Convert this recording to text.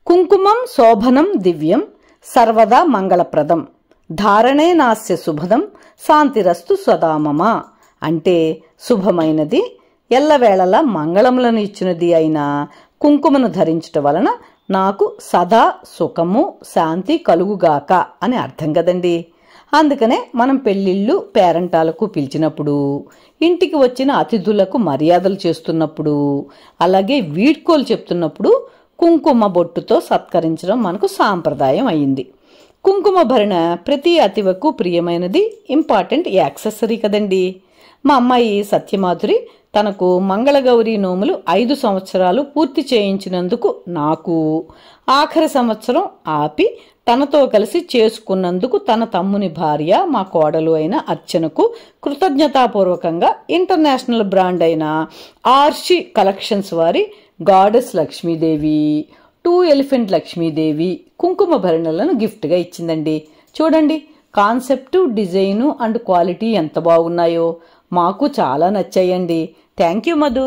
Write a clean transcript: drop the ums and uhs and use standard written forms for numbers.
కుంకుమం శోభనం దివ్యం సర్వదా మంగళప్రదం ధారణే నాస్య శుభదం శాంతిరస్తు సదామమ అంటే శుభమైనది ఎల్లవేళలా మంగళములను ఇచ్చినది అయిన కుంకుమను ధరించటం వలన నాకు సదా సుఖము శాంతి కలుగుగాక అని అర్థం కదండి. అందుకనే మనం పెళ్లిళ్ళు పేరంటాలకు పిలిచినప్పుడు, ఇంటికి వచ్చిన అతిథులకు మర్యాదలు చేస్తున్నప్పుడు, అలాగే వీడ్కోలు చెప్తున్నప్పుడు కుంకుమ బొట్టుతో సత్కరించడం మనకు సాంప్రదాయం అయింది. కుంకుమ భరణ ప్రతి అతివకు ప్రియమైనది, ఇంపార్టెంట్ యాక్సెసరీ కదండి. మా అమ్మాయి సత్యమాధురి తనకు మంగళగౌరి నోములు 5 సంవత్సరాలు పూర్తి చేయించినందుకు నాకు, ఆఖరి సంవత్సరం ఆపి తనతో కలిసి చేసుకున్నందుకు తన తమ్ముని భార్య మా కోడలు అయిన అర్చనకు కృతజ్ఞతాపూర్వకంగా ఇంటర్నేషనల్ బ్రాండ్ అయిన ఆర్షి కలెక్షన్స్ వారి గాడెస్ లక్ష్మీదేవి, 2 ఎలిఫెంట్ లక్ష్మీదేవి కుంకుమ భరణలను గిఫ్ట్గా ఇచ్చిందండి. చూడండి, కాన్సెప్టు, డిజైను అండ్ క్వాలిటీ ఎంత బాగున్నాయో. మాకు చాలా నచ్చాయండి. Thank you Madhu.